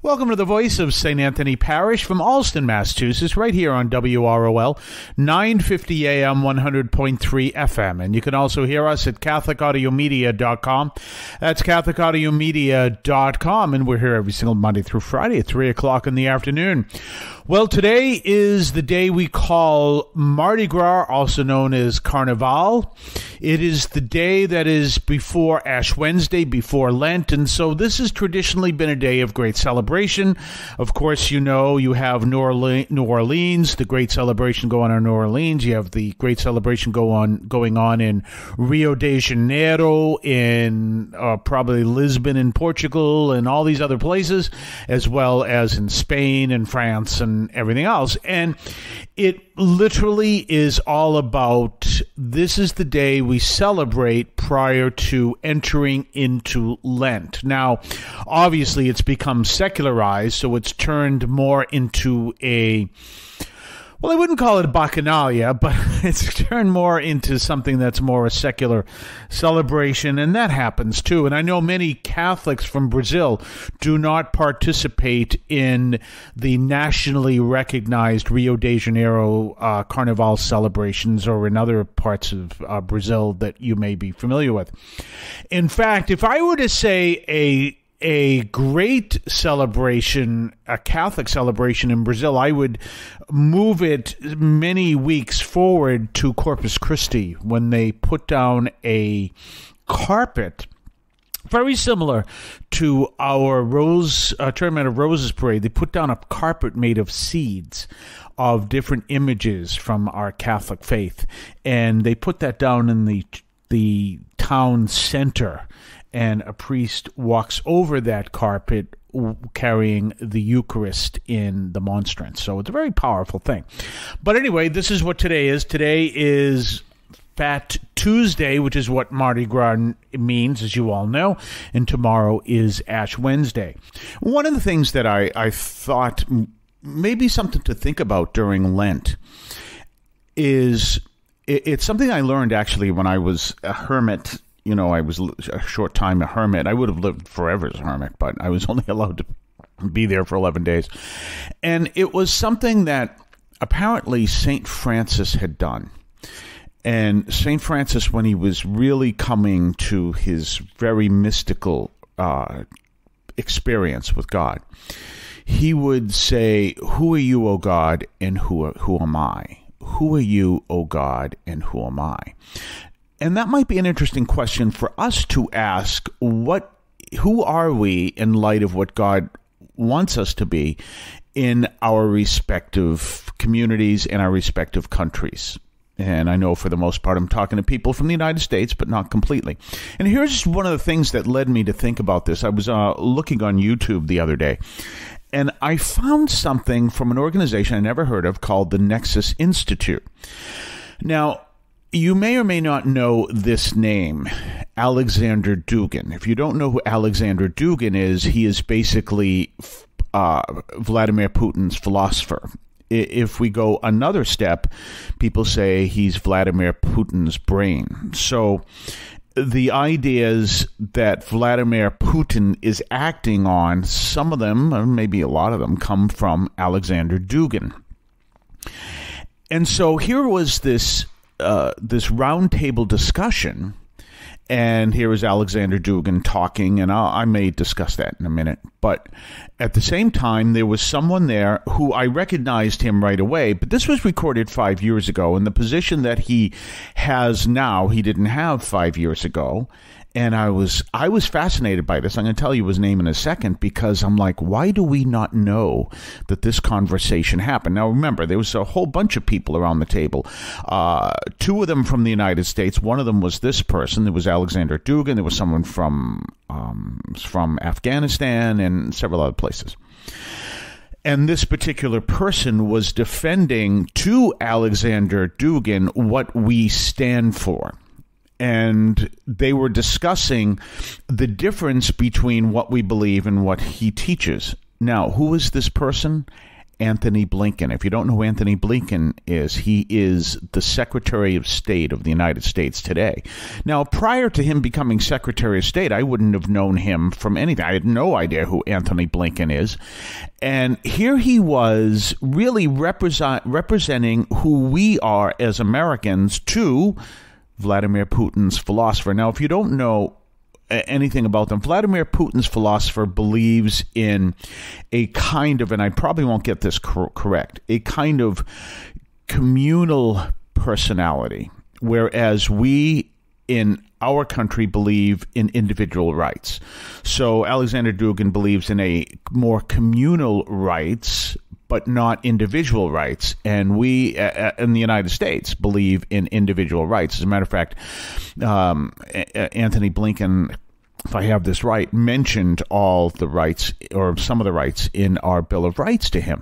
Welcome to the voice of St. Anthony Parish from Allston, Massachusetts, right here on WROL, 950 AM, 100.3 FM. And you can also hear us at CatholicAudiomedia.com. That's CatholicAudiomedia.com. And we're here every single Monday through Friday at 3 o'clock in the afternoon. Well, today is the day we call Mardi Gras, also known as Carnivale. It is the day that is before Ash Wednesday, before Lent, and so this has traditionally been a day of great celebration. Of course, you know, you have New Orleans, the great celebration going on in New Orleans. You have the great celebration going on in Rio de Janeiro, in probably Lisbon in Portugal, and all these other places, as well as in Spain and France and everything else. And it literally is all about, this is the day we celebrate prior to entering into Lent. Now, obviously, it's become secularized, so it's turned more into a, well, I wouldn't call it a bacchanalia, but it's turned more into something that's more a secular celebration, and that happens too. And I know many Catholics from Brazil do not participate in the nationally recognized Rio de Janeiro Carnival celebrations, or in other parts of Brazil that you may be familiar with. In fact, if I were to say a great celebration, a Catholic celebration in Brazil, I would move it many weeks forward to Corpus Christi, when they put down a carpet very similar to our Tournament of Roses parade. They put down a carpet made of seeds of different images from our Catholic faith, and they put that down in the town center, and a priest walks over that carpet carrying the Eucharist in the monstrance. So it's a very powerful thing. But anyway, this is what today is. Today is Fat Tuesday, which is what Mardi Gras means, as you all know, and tomorrow is Ash Wednesday. One of the things that I thought maybe something to think about during Lent is, it's something I learned actually when I was a hermit. You know, I was a short time a hermit. I would have lived forever as a hermit, but I was only allowed to be there for 11 days. And it was something that apparently St. Francis had done. And St. Francis, when he was really coming to his very mystical experience with God, he would say, "Who are you, O God, and who am I? Who are you, O God, and who am I?" And that might be an interesting question for us to ask. Who are we in light of what God wants us to be in our respective communities and our respective countries? And I know for the most part I'm talking to people from the United States, but not completely. And here's one of the things that led me to think about this. I was looking on YouTube the other day, and I found something from an organization I never heard of called the Nexus Institute. Now, you may or may not know this name, Alexander Dugin. If you don't know who Alexander Dugin is, he is basically Vladimir Putin's philosopher. If we go another step, people say he's Vladimir Putin's brain. So the ideas that Vladimir Putin is acting on, some of them, or maybe a lot of them, come from Alexander Dugin. And so here was this roundtable discussion, and here is Alexander Dugin talking, and I may discuss that in a minute. But at the same time, there was someone there who I recognized him right away, but this was recorded 5 years ago, and the position that he has now, he didn't have 5 years ago. And I was fascinated by this. I'm going to tell you his name in a second, because I'm like, why do we not know that this conversation happened? Now, remember, there was a whole bunch of people around the table. Two of them from the United States. One of them was this person. There was Alexander Dugin. There was someone from Afghanistan and several other places. And this particular person was defending to Alexander Dugin what we stand for. And they were discussing the difference between what we believe and what he teaches. Now, who is this person? Anthony Blinken. If you don't know who Anthony Blinken is, he is the Secretary of State of the United States today. Now, prior to him becoming Secretary of State, I wouldn't have known him from anything. I had no idea who Anthony Blinken is. And here he was really representing who we are as Americans to Vladimir Putin's philosopher. Now, if you don't know anything about them, Vladimir Putin's philosopher believes in a kind of, and I probably won't get this correct, a kind of communal personality, whereas we in our country believe in individual rights. So Alexander Dugin believes in a more communal rights, but not individual rights. And we in the United States believe in individual rights. As a matter of fact, Anthony Blinken, if I have this right, mentioned all the rights or some of the rights in our Bill of Rights to him.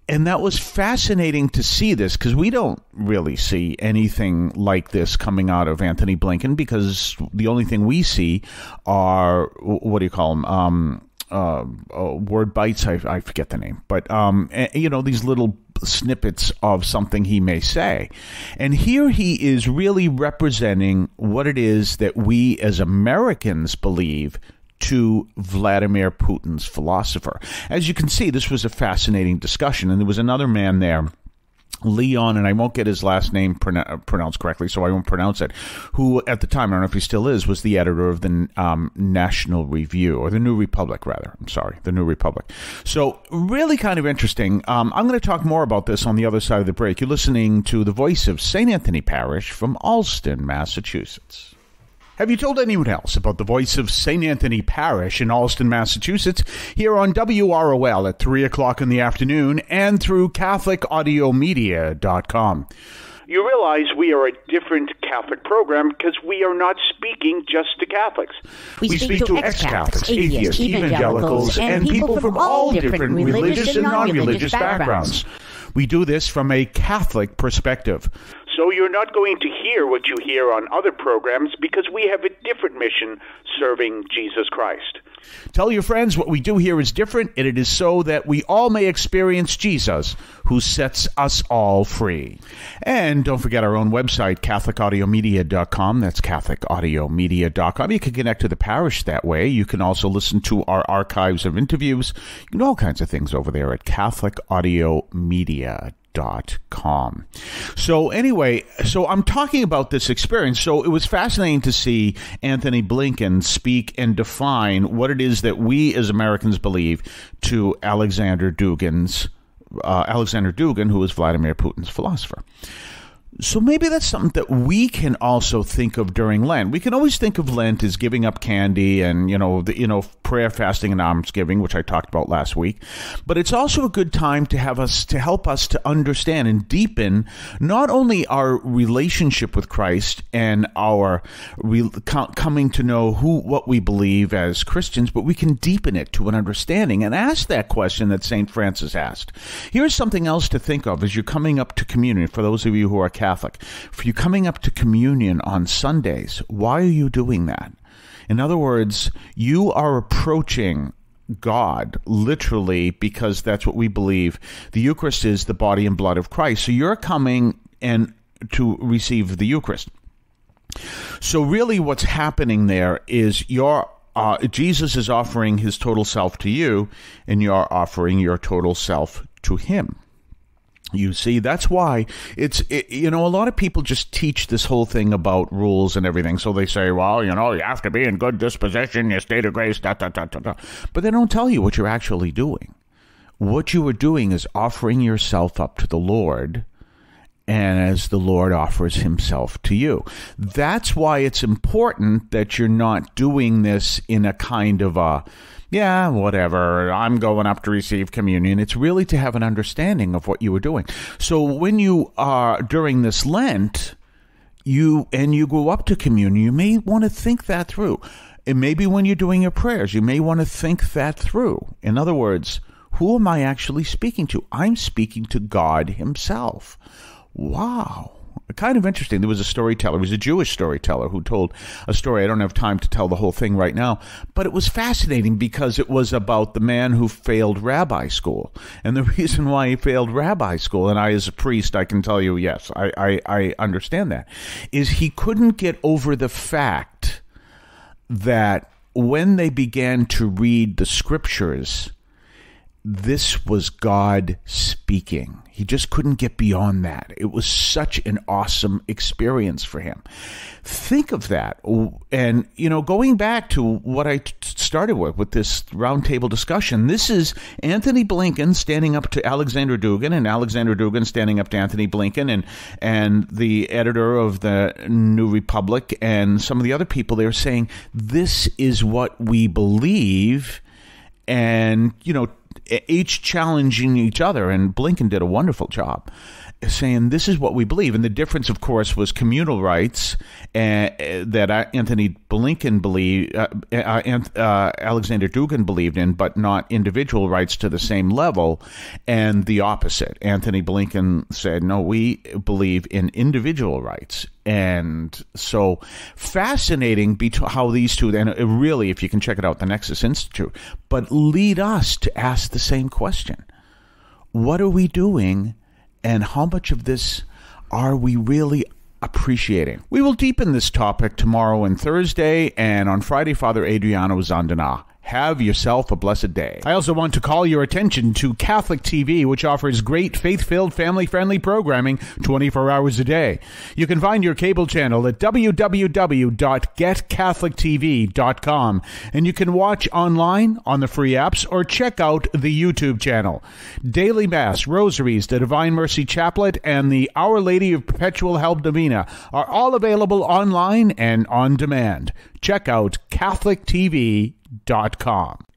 And that was fascinating to see this, because we don't really see anything like this coming out of Anthony Blinken, because the only thing we see are, what do you call them? Word bites, I forget the name, but these little snippets of something he may say. And here he is really representing what it is that we as Americans believe to Vladimir Putin's philosopher. As you can see, this was a fascinating discussion, and there was another man there, Leon, and I won't get his last name pronounced correctly, so I won't pronounce it, who at the time, I don't know if he still is, was the editor of the National Review, or the New Republic, rather. I'm sorry, the New Republic. So really kind of interesting. I'm going to talk more about this on the other side of the break. You're listening to the voice of St. Anthony Parish from Allston, Massachusetts. Have you told anyone else about the voice of St. Anthony Parish in Allston, Massachusetts, here on WROL at 3 o'clock in the afternoon and through CatholicAudiomedia.com? You realize we are a different Catholic program because we are not speaking just to Catholics. We speak to ex-Catholics, atheists, evangelicals, and people from all different religious and non-religious backgrounds. We do this from a Catholic perspective. So you're not going to hear what you hear on other programs because we have a different mission serving Jesus Christ. Tell your friends what we do here is different, and it is so that we all may experience Jesus, who sets us all free. And don't forget our own website, CatholicAudiomedia.com. That's CatholicAudiomedia.com. You can connect to the parish that way. You can also listen to our archives of interviews. You can do all kinds of things over there at CatholicAudiomedia.com. So anyway, so I'm talking about this experience. So it was fascinating to see Anthony Blinken speak and define what it is that we as Americans believe to Alexander Dugin, who is Vladimir Putin's philosopher. So maybe that's something that we can also think of during Lent. We can always think of Lent as giving up candy and, prayer, fasting, and almsgiving, which I talked about last week. But it's also a good time to help us to understand and deepen not only our relationship with Christ and our coming to know what we believe as Christians, but we can deepen it to an understanding and ask that question that St. Francis asked. Here's something else to think of as you're coming up to communion, for those of you who are Catholic. For you coming up to communion on Sundays, why are you doing that? In other words, you are approaching God literally because that's what we believe. The Eucharist is the body and blood of Christ. So you're coming and to receive the Eucharist. So really what's happening there is Jesus is offering his total self to you, and you're offering your total self to him. You see, that's why a lot of people just teach this whole thing about rules and everything. So they say, well, you have to be in good disposition, your state of grace, da, da, da, da, da. But they don't tell you what you're actually doing. What you are doing is offering yourself up to the Lord, and as the Lord offers himself to you. That's why it's important that you're not doing this in a kind of whatever, I'm going up to receive communion. It's really to have an understanding of what you were doing. So when you are during this Lent, you go up to communion, you may want to think that through. And maybe when you're doing your prayers, you may want to think that through. In other words, who am I actually speaking to? I'm speaking to God himself. Wow. kind of interesting. There was a storyteller. He was a Jewish storyteller who told a story. I don't have time to tell the whole thing right now, but it was fascinating because it was about the man who failed rabbi school. And the reason why he failed rabbi school, and I as a priest, I can tell you, yes, I understand that, is he couldn't get over the fact that when they began to read the scriptures, this was God speaking. He just couldn't get beyond that. It was such an awesome experience for him. Think of that. And, going back to what I started with this roundtable discussion, this is Anthony Blinken standing up to Alexander Dugin, and Alexander Dugin standing up to Anthony Blinken, and the editor of the New Republic, and some of the other people there saying, this is what we believe, and, each challenging each other, and Blinken did a wonderful job saying this is what we believe. And the difference, of course, was communal rights that Anthony Blinken believed, Alexander Dugin believed in, but not individual rights to the same level, and the opposite. Anthony Blinken said, no, we believe in individual rights. And so fascinating how these two, and really, if you can check it out, the Nexus Institute, but lead us to ask the same question. What are we doing, and how much of this are we really appreciating? We will deepen this topic tomorrow and Thursday, and on Friday, Father Adriano Zandana. Have yourself a blessed day. I also want to call your attention to Catholic TV, which offers great faith-filled, family-friendly programming 24 hours a day. You can find your cable channel at www.getcatholictv.com, and you can watch online on the free apps or check out the YouTube channel. Daily Mass, Rosaries, the Divine Mercy Chaplet, and the Our Lady of Perpetual Help Divina are all available online and on demand. Check out CatholicTV.com.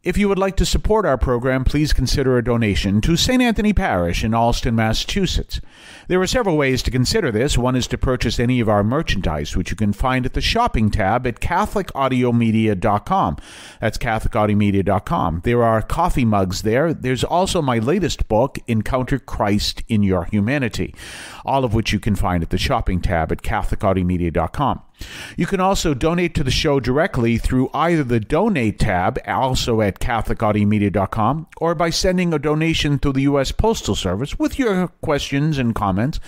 If you would like to support our program, please consider a donation to St. Anthony Parish in Allston, Massachusetts. There are several ways to consider this. One is to purchase any of our merchandise, which you can find at the shopping tab at CatholicAudiomedia.com. That's CatholicAudiomedia.com. There are coffee mugs there. There's also my latest book, Encounter Christ in Your Humanity, all of which you can find at the shopping tab at CatholicAudiomedia.com. You can also donate to the show directly through either the Donate tab, also at CatholicAudiomedia.com, or by sending a donation through the U.S. Postal Service with your questions and comments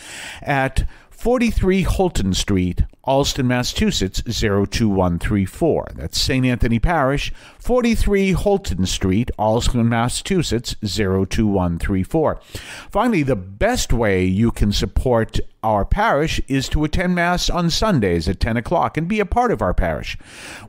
at 43 Holton Street, Allston, Massachusetts, 02134. That's St. Anthony Parish, 43 Holton Street, Allston, Massachusetts, 02134. Finally, the best way you can support our parish is to attend Mass on Sundays at 10 o'clock and be a part of our parish.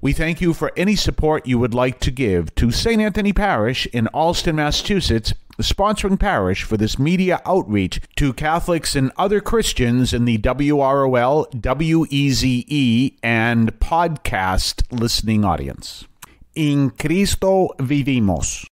We thank you for any support you would like to give to St. Anthony Parish in Allston, Massachusetts, the sponsoring parish for this media outreach to Catholics and other Christians in the WROL, WEZE, and podcast listening audience. In Cristo vivimos.